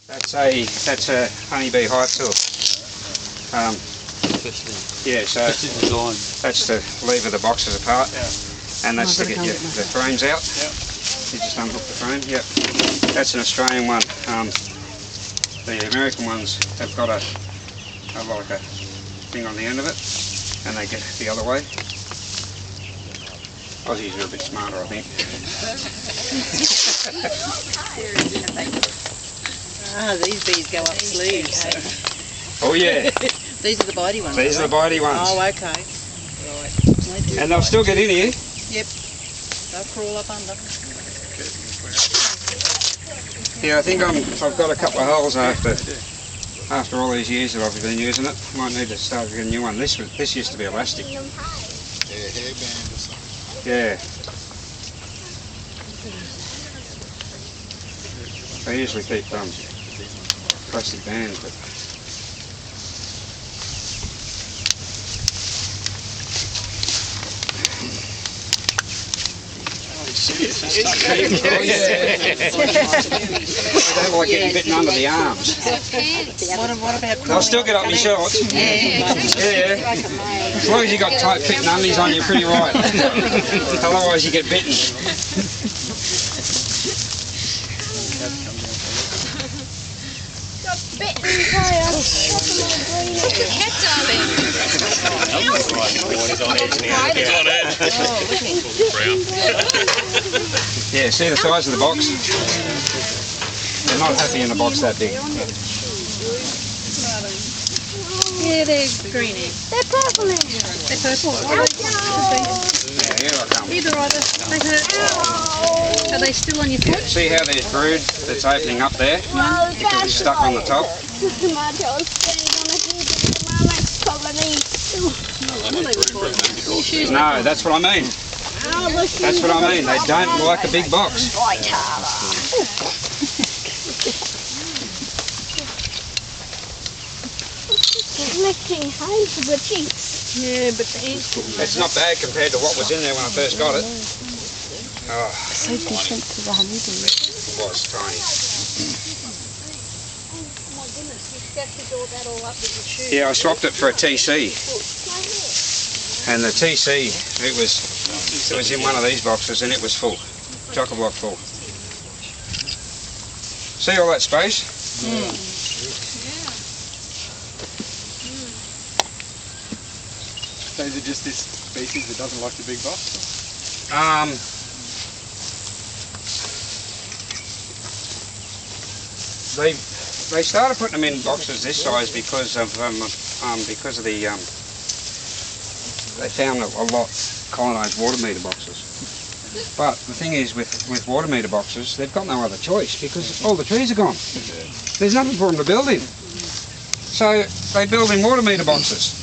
That's a honeybee hive tool. Yeah, so that's the lever the boxes apart, and that's to get the frames out. You just unhook the frame. Yep, that's an Australian one. The American ones have got a like a thing on the end of it, and they get the other way. Aussies are a bit smarter, I think. These bees go up sleeves. Oh yeah. These are the bitey ones. These are the bitey ones. Oh, okay. Right. And they'll still get in here. Yep. They'll crawl up under. Yeah, I think I've got a couple of holes after all these years that I've been using it. Might need to start with a new one. This used to be elastic. Yeah, hairband or something. Yeah. I usually keep plastic bands, but I don't like getting bitten under the arms. What about They'll still get up my shorts. Yeah. As long as you got tight fitting undies on, you're pretty right. Otherwise you get bitten. Yeah, see the size of the box? They're not happy in a box that big. Yeah, they're greeny. They're purple. They're purple. Yeah, here I come. Either either. They hurt. Are they still on your foot? See how there's brood that's opening up there? Because it's stuck on the top. No, that's what I mean. That's what I mean. They don't like a big box. Collecting hives for the cheeks. Yeah, but It's not bad compared to what was in there when I first got it. Oh, So different to the honeybee. it was tiny. Oh my goodness, you scattered all that all up with your shoes. Yeah, I swapped it for a TC. And the TC, it was in one of these boxes and it was full. Chock-a-block full. See all that space? So is it just this species that doesn't like the big box? They started putting them in boxes this size because of the they found a lot colonised water meter boxes. But the thing is with water meter boxes, they've got no other choice because all the trees are gone. There's nothing for them to build in. So they build in water meter boxes.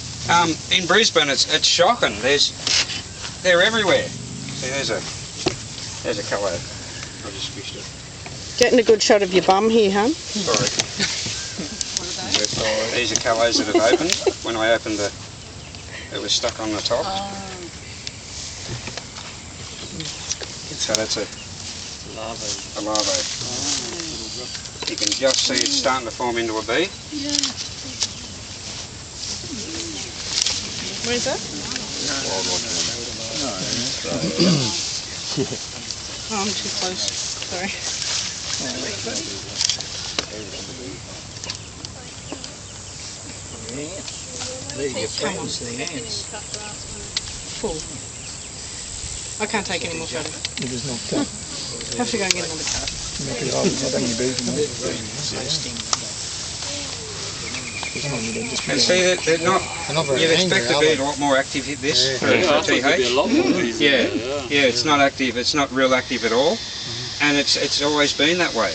In Brisbane, it's shocking. They're everywhere. See, there's a colour. I just squished it. Getting a good shot of your bum here, huh? Sorry. These are colours that have opened. When I opened it was stuck on the top. So that's a larvae. You can just see it's starting to form into a bee. where is that? Oh, I'm too close. Sorry. There you go, the ants. Full. I can't take any more photos. It is not cut. Have to go and get another card. Make it open, not only bees in And see that they're not. You'd expect to be a lot more active hit this for TH. Yeah, it's not active. It's not real active at all, and it's always been that way.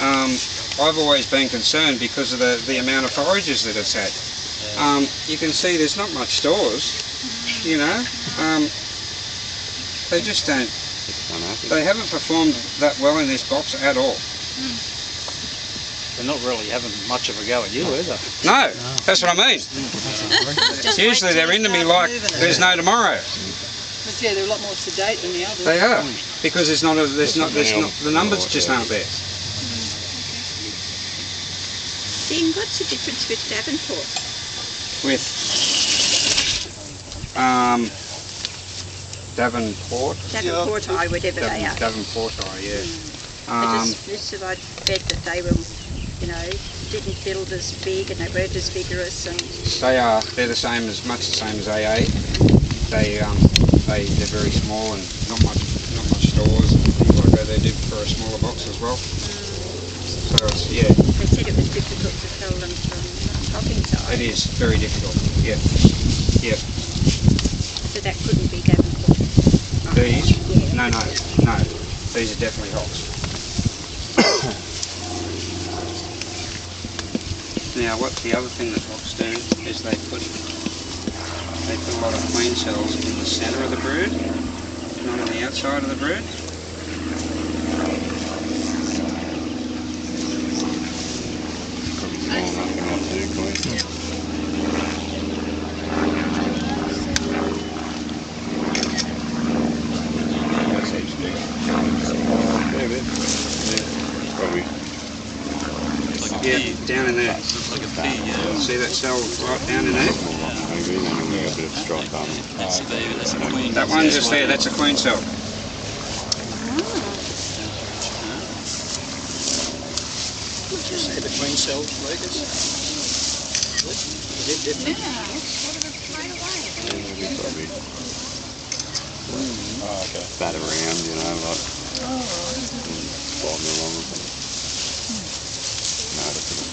I've always been concerned because of the amount of forages that it's had. You can see there's not much stores, you know. They just don't. They haven't performed that well in this box at all. They're not really having much of a go at you either. No, that's what I mean. Usually they're into me like there's no tomorrow. But yeah, they're a lot more sedate than the others. They are, because the numbers just aren't there. Dean, what's the difference with Davenport? With Davenport. Davenport eye, whatever they are. Davenport eye, yeah. I just I'd bet that they were, you know, didn't build as big and they weren't as vigorous. And They're the same, as much the same as AA. They're very small and not much stores and things like that. They do for a smaller box as well. So it's, yeah. They said it was difficult to tell them from Hopping's eye. It is very difficult. Yeah. Yeah. So that couldn't be Davenport. These? Yeah. No. These are definitely hops. Now, what the other thing that hops do is they put a lot of queen cells in the centre of the brood, not on the outside of the brood. Yeah, down in there. Looks like a pea, yeah. See that cell right down in there? That's a queen. That one just there, that's a queen cell. Say the queen cells, Lucas. You did, didn't you? Oh, okay. Bat around, you know, like 5 mil long or something. No, that's enough.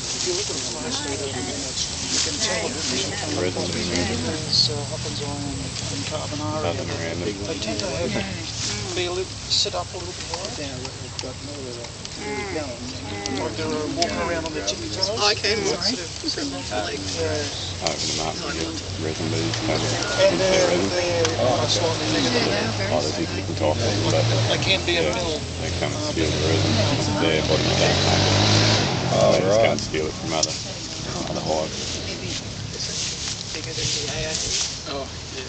If you look at them closely, you can tell the difference between Hopping's eye and carbonara. They tend to sit up a little bit higher. Like they're walking around on their tippy toes. Okay, sorry. Open them up and get resin beads. And they're slightly negative. Oh, they can talk to them, but They can be a yeah, mill. they come and steal the resin. Their body don't make it. They just can't steal it from other hives. Bigger than the AA. Oh, yeah.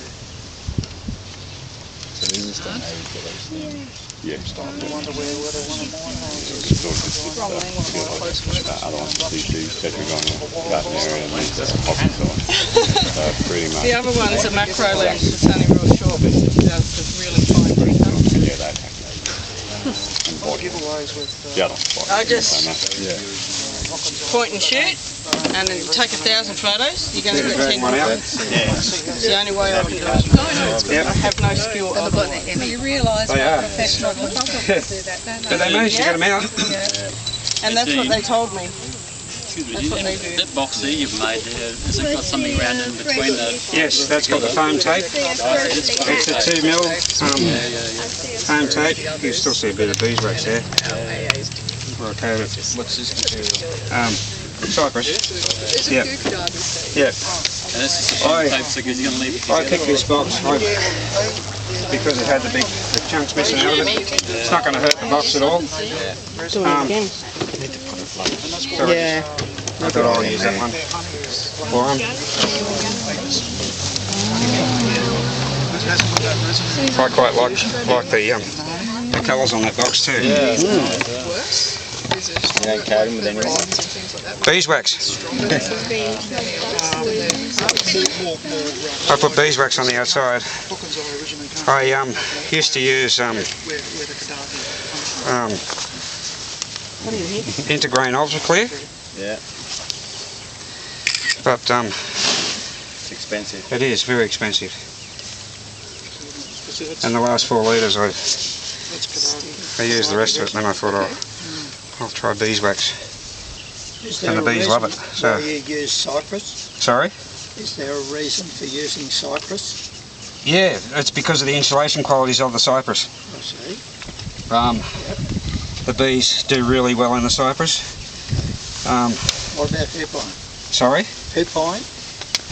So these are still made for those things. Yeah. I'm starting to wonder whether one of mine It's sort of just other ones are CCs, tetragonal, veterinary, and these are popping size. So pretty much. The other one's a macro lens, it's only real short, but it does the really fine detail. Yeah, they take and body. giveaways with Yeah, that's I just yeah. point and shoot, and then take 1,000 photos. You're going to get 10 one out. It's the only way I can do it. I have no skill otherwise. You realise They are. professional photographers do that, don't But they managed to get them out. And that's what they told me. Excuse me, That's what they do. that box there you've made there, has it got something around in between the... Yes, that's got the foam tape. It's a 2 mil foam tape. You can still see a bit of beeswax there. Okay, what's this material? Cypress. Yeah. Yeah. And this is the foam tape, so you're going to leave it I together? picked this box because it had the chunks missing out of it. It's not going to hurt the box at all. Do it again. Sorry, Yeah. I thought I'll use that one for them. I quite like the colours on that box too. You don't coat them with anything? Beeswax. I put beeswax on the outside. I used to use Intergrain Ultra Clear. Yeah. But It's expensive. it is very expensive. And the last 4 litres I used the rest of it, and then I thought I'll try beeswax. And the bees love it. So you use cypress? sorry? Is there a reason for using cypress? Yeah, it's because of the insulation qualities of the cypress. I see. The bees do really well in the cypress. What about hoopine? Sorry? Hoopine?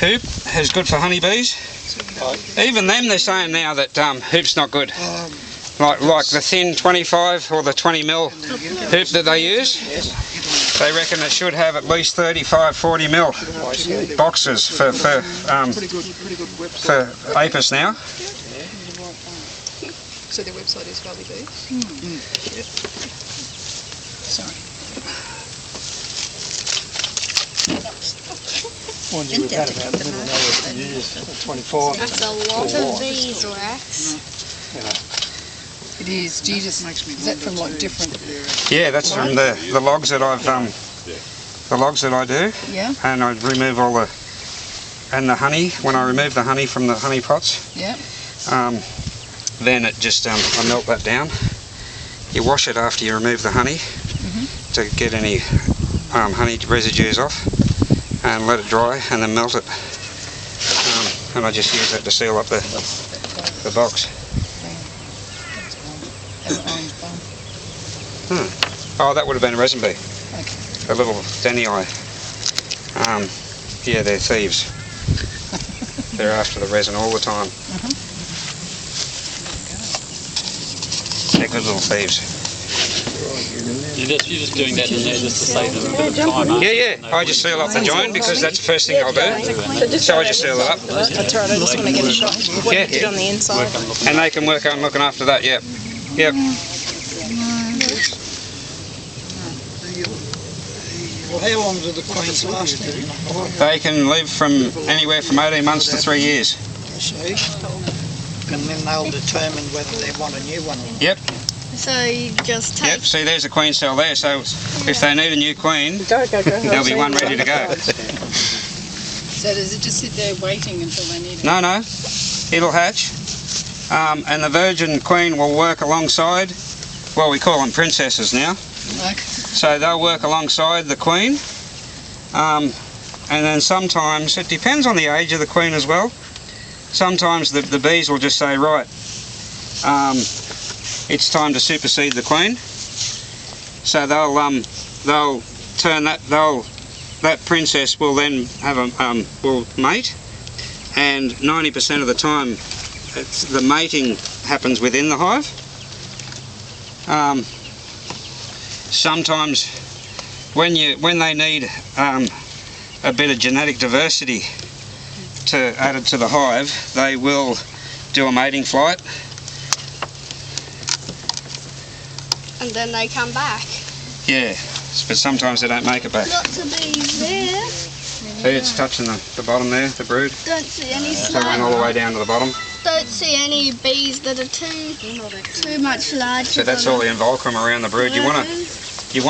Hoop is good for honeybees. Even them, they're saying now that hoop's not good. Like the thin 25 or the 20 mil hoop that they use. Yes. They reckon it should have at least 35-40 mil boxes for apis now. So their website is Valley Bees. Sorry. Ones you've had about the middle of the years, 24. That's a lot of beeswax. It is. Jesus, makes me. Is that from like different? Yeah, that's from the logs that I've the logs that I do. Yeah. And I remove all the the honey. When I remove the honey from the honey pots. Yeah. Then it just I melt that down. You wash it after you remove the honey to get any honey residues off, and let it dry, and then melt it. And I just use that to seal up the box. Oh, that would have been a resin bee. A little Denny eye. Yeah, they're thieves. They're after the resin all the time. They're good little thieves. You're just doing that in there just to save them a bit of time. Yeah. I just seal up the joint because that's the first thing I'll do. So I just seal it up. That's right. I just want to get a shot. What you did on the inside. And they can work on looking after that. Yep. Well, how long do the queens last? They can live from anywhere from 18 months to 3 years. See? And then they'll determine whether they want a new one. Yep. So you just take... Yep, see there's a queen cell there, so if they need a new queen, there'll be one ready to go. So does it just sit there waiting until they need it? No, it'll hatch. And the virgin queen will work alongside, well, we call them princesses now. Okay. So they'll work alongside the queen. And then sometimes, it depends on the age of the queen as well. Sometimes the bees will just say, right, it's time to supersede the queen. So they'll turn that that princess will then have will mate, and 90% of the time the mating happens within the hive. Sometimes when they need a bit of genetic diversity added to the hive, they will do a mating flight. And then they come back. Yeah, but sometimes they don't make it back. Lots of bees there. See, it's touching the bottom there, the brood. Don't see any So it went all the way down to the bottom. Don't see any bees that are too much larger. So that's all the involucrum around the brood. You want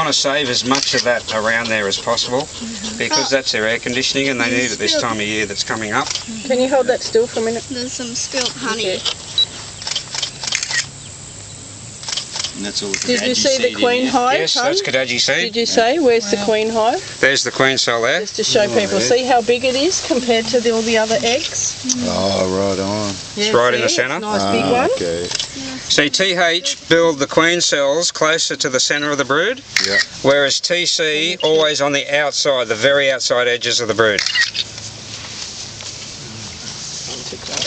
to save as much of that around there as possible, because that's their air conditioning and they need it this time of year that's coming up. Can you hold that still for a minute? There's some spilt honey. And that's all the Did you see the queen hive? Yes, that's Kadaji seed. Did you say? Where's the queen hive? There's the queen cell there. Just to show people. See how big it is compared to all the other eggs? Oh, right on. It's right in the centre. Nice big one. Okay. See, TH build the queen cells closer to the centre of the brood, whereas TC always on the outside, the very outside edges of the brood.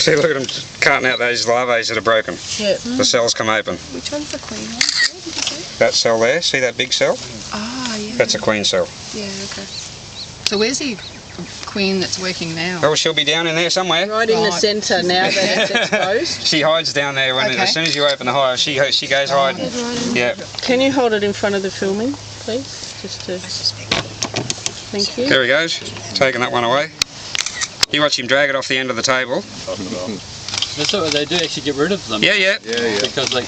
See, look at them cutting out those larvae that are broken. Yeah. The cells come open. Which one's the queen one? Did you say? That cell there, see that big cell? Ah, yeah. That's a queen cell. Yeah, okay. So where's the queen that's working now? Oh, she'll be down in there somewhere. Right in the centre now that it's exposed. She hides down there as soon as you open the hive. She goes hiding. Yeah. Can you hold it in front of the filming, please? Just to. Thank you. There he goes, taking that one away. You watch him drag it off the end of the table. So they do actually get rid of them. Yeah. Because they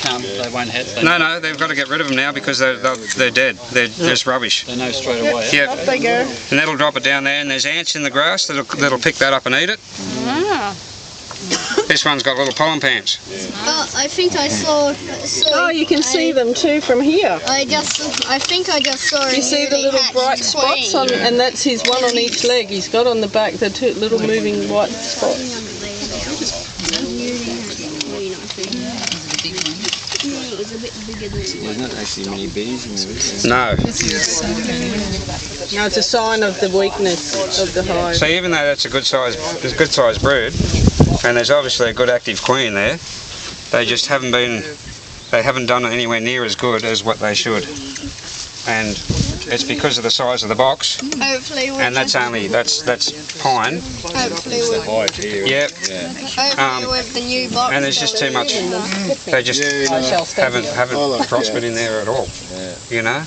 won't hatch. No, they've got to get rid of them now because they're dead. They're just rubbish. They know straight away. Yeah. Off they go. And that'll drop it down there, and there's ants in the grass that'll pick that up and eat it. Ah. This one's got little pollen pants. I think I saw. Oh, you can see them too from here. I think I just saw. You see the little bright spots on, and that's his one on each leg. He's got on the back the two little moving white spots. There's not actually many bees in there. No. No, it's a sign of the weakness of the hive. So even though that's a good size brood, and there's obviously a good active queen there, they just haven't done it anywhere near as good as what they should. And It's because of the size of the box, Hopefully with and that's pine. hopefully with, Hive here. Yep. hopefully with the new box. And there's just too much. They just haven't prospered in there at all. You know.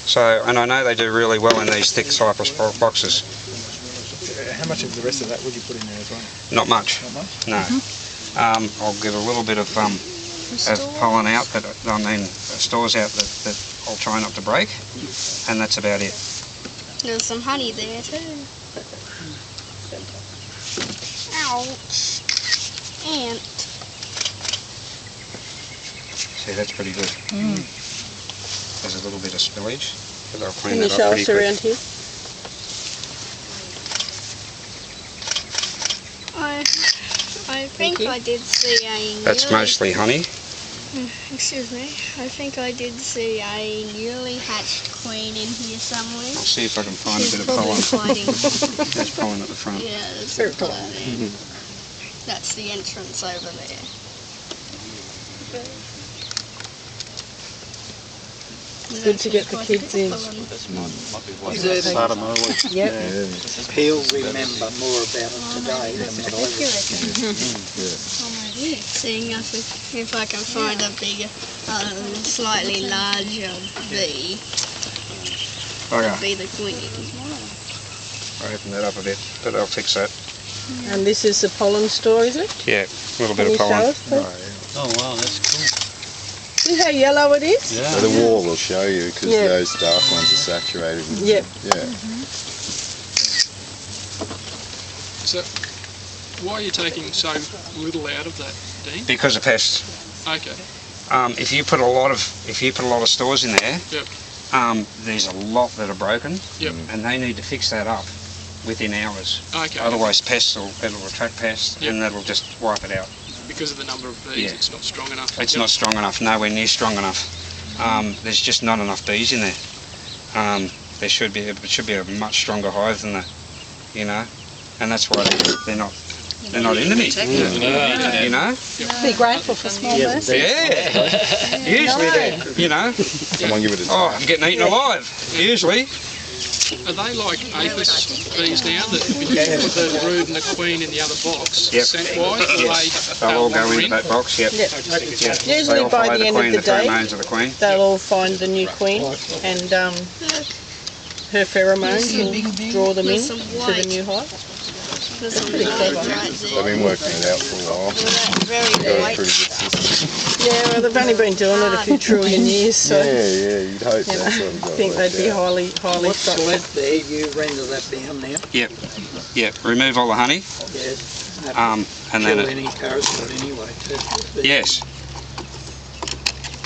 So, and I know they do really well in these thick cypress boxes. How much of the rest of that would you put in there as well? Not much. Not much? No. I'll get a little bit of pollen out, stores out that I'll try not to break, and that's about it. There's some honey there too. Ouch. Ant. See, that's pretty good. There's a little bit of spillage, but I'll clean Can you that show up us pretty around quick. here? I think I did see a That's newly, mostly honey. excuse me, I think I did see a newly hatched queen in here somewhere. I'll see if I can find She's a bit of probably pollen. hiding. There's pollen at the front. Yeah, there's a pollen there. That's the entrance over there. Good to get the kids in. Yep. He'll remember more about it today than what I will. Seeing if I can find a bigger, slightly larger bee, Okay, be the queen. I'll open that up a bit, but I'll fix that. And this is the pollen store, is it? Yeah, a little Can bit you of show pollen. us, please? Oh wow, that's cool. See how yellow it is? So Yeah. the wall will show you because Yeah. those dark ones are saturated. With Yep. Yeah. So, why are you taking so little out of that, Dean? Because of pests. Okay. If you put a lot of stores in there, Yep. there's a lot that are broken, Yep. and they need to fix that up within hours. Okay. Otherwise, it'll attract pests, Yep. and that'll just wipe it out. Because of the number of bees, Yeah. it's not strong enough. It's Yep. not strong enough, nowhere near strong enough. There's just not enough bees in there. It should be a much stronger hive than that, you know, and that's why they're not into me. You know? Be grateful for small birds. Yeah. Usually they're, you know, Someone give it a oh, I'm getting eaten alive. Usually. Are they like aphis bees now that when you put the brood and the queen in the other box, Yep. scent-wise, They'll all go wander into that box. Yep. Yep. Yep. They Usually all by follow the end queen, of the day, pheromones of the queen. they'll all find the new queen, and her pheromones will draw them in to the new hive. There's some pretty white clever. right They've there. been working it out for a while. Very Got a white. pretty good system. Yeah, well, they've only been doing it a few trillion years, so Yeah, you'd hope you know, that's what I think they'd be highly structured. left there, you render that down now? Yep. Remove all the honey. Yes. And then Kill any parasite anyway, too. yes.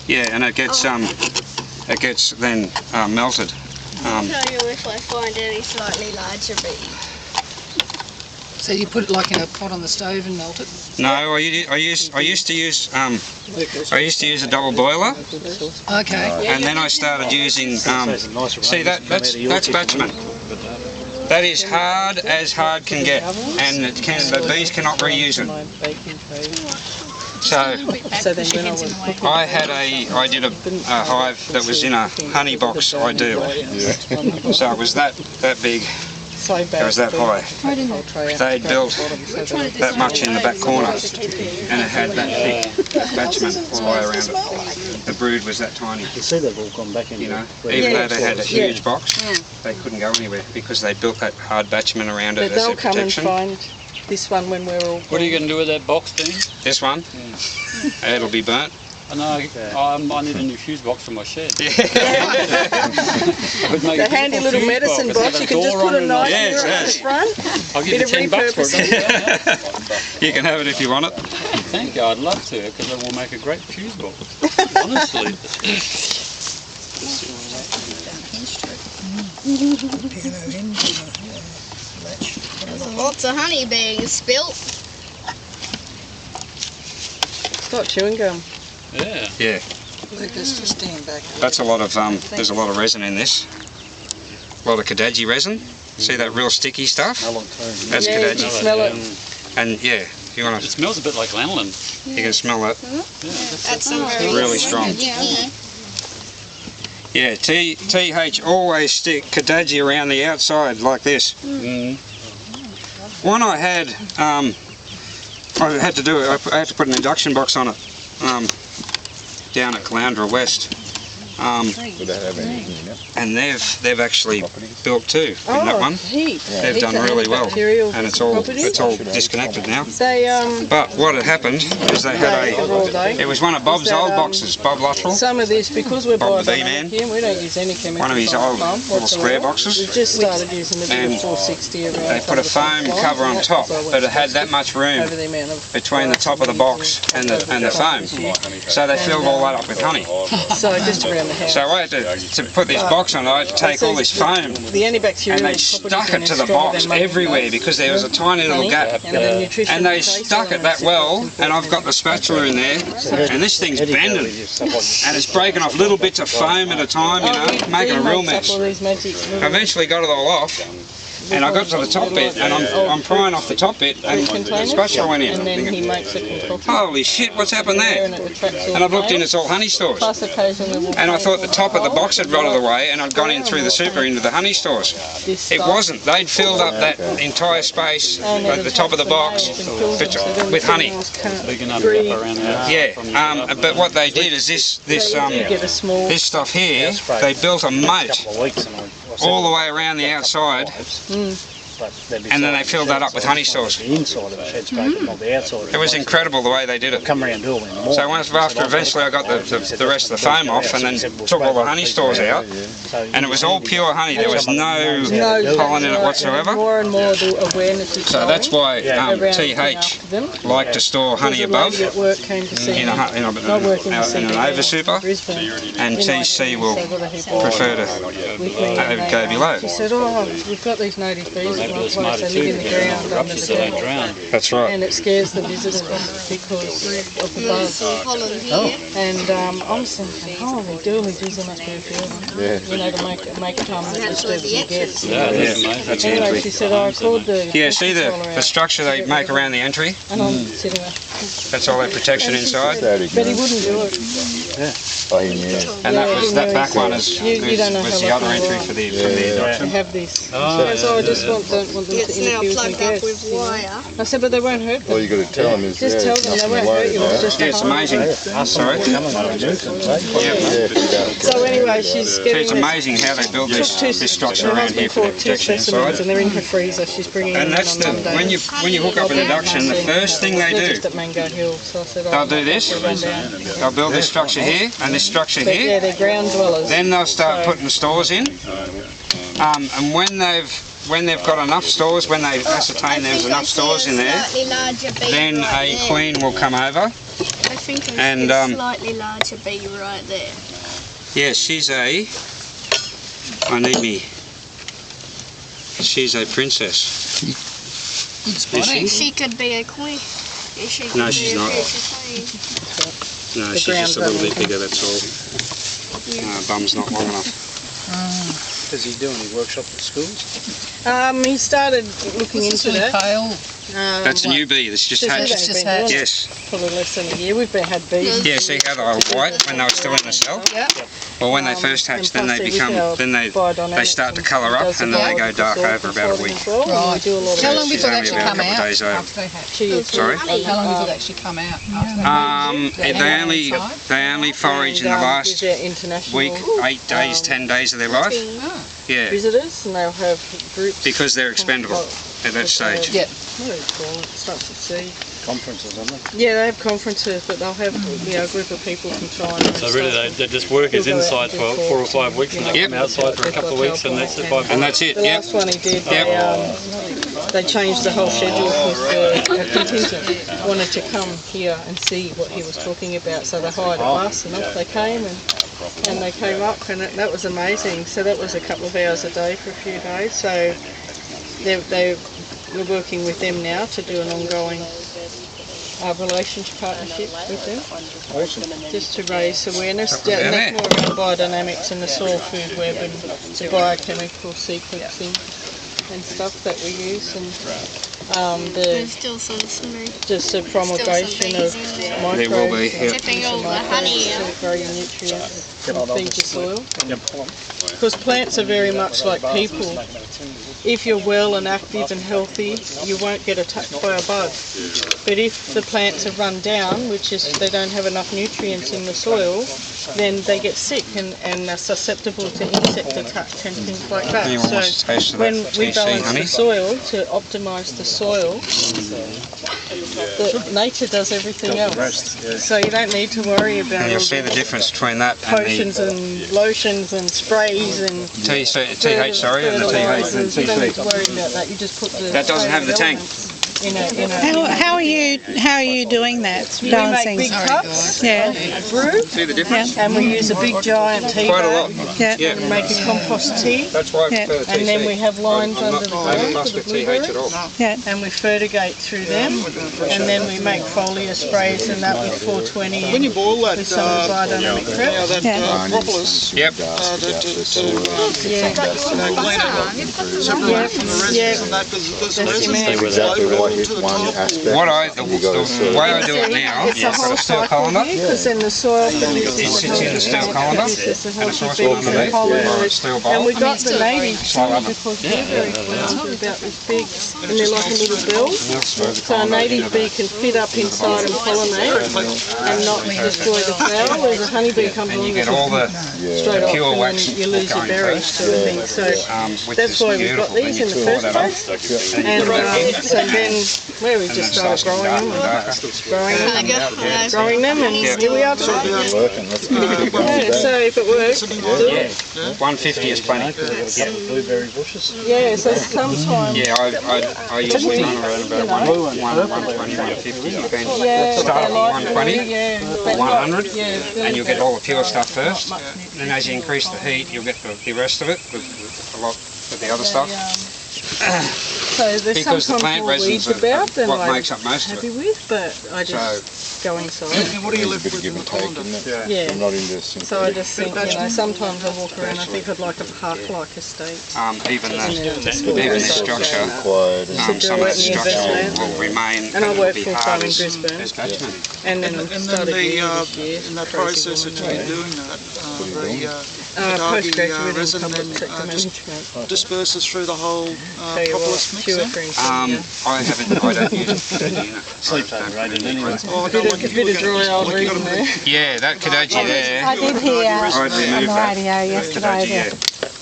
Yeah, and it gets then melted. I'll tell you if I find any slightly larger bees. So you put it like in a pot on the stove and melt it? No, I used to use a double boiler, Okay. and then I started using see that's batumen. That is hard as hard can get, and the bees cannot reuse it. So So then when I was cooking, I did a hive that was in a honey box ideal. So it was that big. so It was that high. They'd built that much in the back corner, and it had that thick batumen all the way around it. The brood was that tiny. You see they've all gone back in. You know, even though they had a huge box, they couldn't go anywhere because they built that hard batumen around it but as they'll a come and protection. find this one when we're all What are you going to do with that box, Dean? This one, it'll be burnt. I know, I need a new fuse box for my shed. Yeah. the handy little medicine box. You can just put a knife Yeah, in it at the exactly. front. I'll give you Bit of $10 for it. You can have it if you want it. Thank you, I'd love to, because it will make a great fuse box. Honestly. There's lots of honey being spilt. It's got chewing gum. Yeah. Yeah, Lucas, just stand back. that's a lot of there's a lot of resin in this. A lot of Kadaji resin. See that real sticky stuff? That's Yeah, you can Kadaji. smell it. And yeah, if you want It to, smells a bit like lanolin. you can smell that. That's some very Really strong. Yeah. Yeah, TH always stick Kadaji around the outside like this. One I had to do it. I had to put an induction box on it down at Caloundra West. And they've actually built two in that one. They've done really well, and it's all disconnected now. But what had happened is they had it was one of Bob's old boxes, Bob Luttrell. Some of this, because we're Bob the B-Man, we don't use any chemicals. one of his old little square boxes. We just started using the bit of 460 around. They put a foam cover on top, but it had that much room between the top of the box and the foam, so they filled all that up with honey. So just around the house. So I had to put this box on. I had to take all this foam, and they stuck it to the box everywhere because there was a tiny little gap, and they stuck it that well. And I've got the spatula in there, and this thing's bending, and it's breaking off little bits of foam at a time, you know, making a real mess. Eventually got it all off, and I got to the top bit, and I'm prying off the top bit, and the spatula went in. Holy shit, what's happened there? And I've looked in, it's all honey stores. And I thought the top of the box had rotted away, and I'd gone in through the super into the honey stores. It wasn't. They'd filled up that entire space at the top of the box with honey. Yeah, but what they did is this stuff here, they built a moat all the way around the outside, and then they filled that up with honey stores. It was incredible the way they did it. So after eventually I got the rest of the foam off, and then took all the honey stores out, and it was all pure honey. There was no pollen in it whatsoever. So that's why TH like to store honey above in an oversuper, and TC will prefer to go below. She said, "Oh, we've got these native bees. They live in the ground under the ground. That's right. And it scares the visitors because of the buzz. And I'm thinking, holy dooly, geez, there must be a few of them. You know, to make a time that disturbs the guests. That's anyway, she said, I called the... Yeah, see the structure they make around the entry? And I'm sitting there. That's all that protection inside. But he wouldn't do it. And that back one was the other entry for the induction. They have this. She goes, I just don't want them to interfere with my guests. I said, but they won't hurt them. All you got to tell them is just tell them they won't hurt you. It's just it's amazing. Sorry. So anyway, she's getting. It's amazing how they build this structure around here for the protection inside. And they're in her freezer. She's bringing. And that's when you hook up an induction, the first thing they do, they'll do this. They'll build this structure here and this structure here. Yeah, they're ground dwellers. Then they'll start putting stores in, and when they've got enough stores, when they ascertain there's enough stores in there, then a queen will come over. I think it's a slightly larger bee right there. Yeah, she's a princess. She could be a queen. No, she's not. No, she's just a little bit bigger, that's all. Bum's not long enough. Does he do any workshop at schools? He started looking into that. That's a new bee that's just hatched. Yes. Probably less than a year. We've had bees. Yeah, see how they were white when they were still in the cell? Yeah. Well, when they first hatch, then they start to colour up, and then they go dark over about a week. Right. How long before they actually come out? Days over. Sorry? How long before they actually come out? They only forage in the last week, 8 days, 10 days of their life. Yeah. Visitors, and they'll have groups. Because they're expendable at that stage. Yeah. What do you call it? Starts at sea. Conferences, don't they? Yeah, they have conferences, but they'll have a group of people from China. So really, they just work as inside for 4 or 5 weeks, and they come outside for a couple of weeks, and that's it. And that's it. The last one he did, they changed the whole schedule because the contingent wanted to come here and see what he was talking about. So they hired a bus, and off they came, and they came up, and that was amazing. So that was a couple of hours a day for a few days. So we're working with them now to do an ongoing relationship partnership with them. Awesome. Just to raise awareness. And that's more around biodynamics and the soil food web and the biochemical sequencing and stuff that we use. And There's still some just the promulgation of microbes. There will be, yeah. Tipping all the honey out. To grow your nutrients and feed your soil. Because plants are very much like people. If you're well and active and healthy, you won't get attacked by a bug. But if the plants are run down, which is they don't have enough nutrients in the soil, then they get sick and are susceptible to insect attack and things like that. Anyone wants to taste So of when that we TC balance honey? the soil to optimise the soil, nature does everything else. So you don't need to worry about And you'll all see the difference between that and potions and lotions and sprays and TH, sorry, and the TH and fertilisers. You don't need to TC. worry about that. You just put the That doesn't have the tank. How are you doing that We make balancing? big cups, Yeah. brew, See the difference? and we use a big giant tea Quite a lot. bag Yeah. Yeah. and make a compost tea. That's why I Yeah. prefer the And then we TC. have lines I'm under not the ground fussed for the with TH at all. Yeah. and we fertigate through them, and then we make foliar sprays and that with 420 When you boil that, with some biodynamic prep. now that Yeah. propolis, Yep. to Yeah. clean it, separate it from the resins and that, because the resins man. they Exactly float right. onto the Hit one top. aspect. The way I do it now, It's a I've got whole a steel cycle colander. here, because then the soil produces It sits in the steel colander, and a saucepan underneath, or a polymers. steel And bowl. we got the native Slow oven. because they're very clever, about this big, and they're like a little bell. So a native bee can fit up inside and pollinate and not destroy the flower, whereas a honeybee comes And along you get and all the straight off pure and wax then you lose your going berries first. sort of thing. So Which that's is why we've got beautiful. Then these you in the tool all first that up, place. and you And put it back in, so then where we and just then it started starts getting growing darker them, and darker. growing them, and here we are today. Working. Let's keep it going. Yeah, so if it works, Yeah, 150 is plenty. Blueberry bushes. yeah, so sometimes Yeah, I usually run around about 120, 150. You can start at 120 or 100, and you'll get all the pure stuff first. Then as you increase the heat, you'll get the rest of it, with a lot of the other stuff. so there's Because the sometimes plant more weeds resins about are than what I'm makes up most of happy it. with, but I just go inside. And what do you live Bit of with give in and the take, colander? isn't it? Yeah. I'm not into So I just think, sometimes I walk around, I think I'd like a park-like estate. Even the structure, required. some of the structure will remain, And I it'll work be full-time hard in as Brisbane. bitumen. And then I And then started uni this year. in that Crazy process that woman. you've been doing that, the Postgraduate in resin public then sector just management. disperses through the whole Tell you what, propolis mix pure then? green I don't use it for dinner. Sleeps overrated anyway. Oh, I Bit don't of, like if you bit were of dry old like you resin gotta there. Yeah, that Kadoji there, I did hear I'd on remove the that. radio That yesterday Kadoji, yeah. that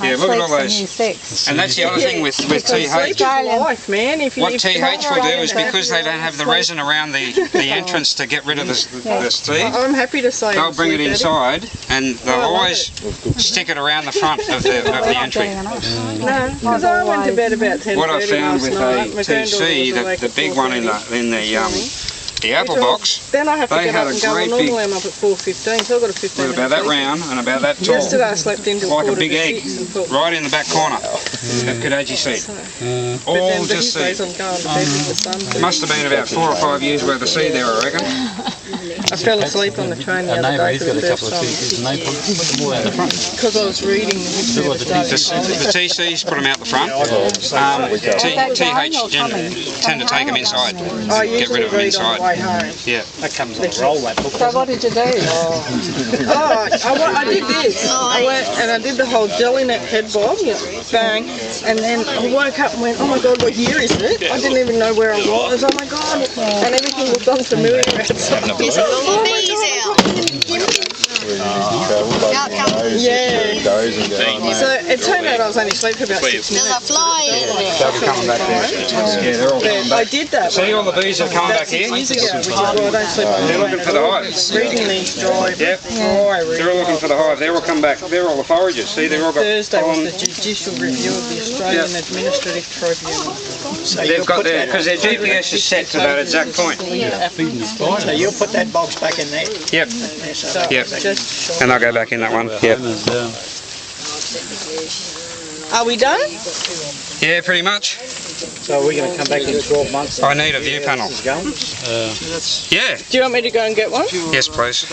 Yeah, look at all sleep's the new those. sex. And that's the other thing with Sleep TH. is life, man. If you, What if TH you will do is because they don't have the resin around the entrance to get rid of the seed, I'm happy to say they'll bring it sleep inside and they'll I love always stick it around the front of the entry. No, because I went to bed about 10:30 What I found last with night. My a granddaughter TC, was awake the at big one in 4:30. the apple box, Then I have to they get had up a and go. great Normally big- I'm up at 4:15, so I've got a 15 was about that round and about that tall, Yesterday I slept into like a quarter big to egg, 6 and thought, right in the back corner of Kadoji seed. but All then just these days seed. I'm going to bed with the sun. Must have been about 4 or 5 years worth of seed there, I reckon. I fell asleep on the train the Our other neighbour, day he's for got the a couple first of time. TCs and they put them all out the front. Because I was reading the history of the The TCs put them out the front. TH tend to take them inside. I Get rid usually of them read on the way inside. home. Yeah. That comes on a roll, that book. So what did you do? I did this. I went and I did the whole jelly neck head bob, bang, and then I woke up and went, oh my god, what year is it? I didn't even know where I was. Oh my god, and everything looked unfamiliar outside. There's all the bees out. Yeah. Days and goes. So it turned out I was only asleep for about 6 There's a minutes. fly in there. They'll be coming back there. Yeah, they're all coming But I back. did that. See all the bees that come back here? Years ago, which is why I don't sleep on the They're looking train for at the all. hives. Reading these dry, Yep. dry They're all looking for the hive. They're all come back. They're all the foragers. See, they're all got Thursday was pollen. the judicial review of the Australian Administrative Tribunal. They've got their, because their GPS is set to that exact point. So you'll put that box back in there? Yep. So Yep. just short. And I'll go back in that one. Yep. Are we done? Yeah, pretty much. So we're going to come back in 12 months? I need a view panel. Yeah. Do you want me to go and get one? Yes, please.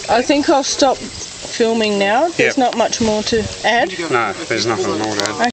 I think I'll stop filming now. There's Yep. not much more to add. No, there's nothing more to add.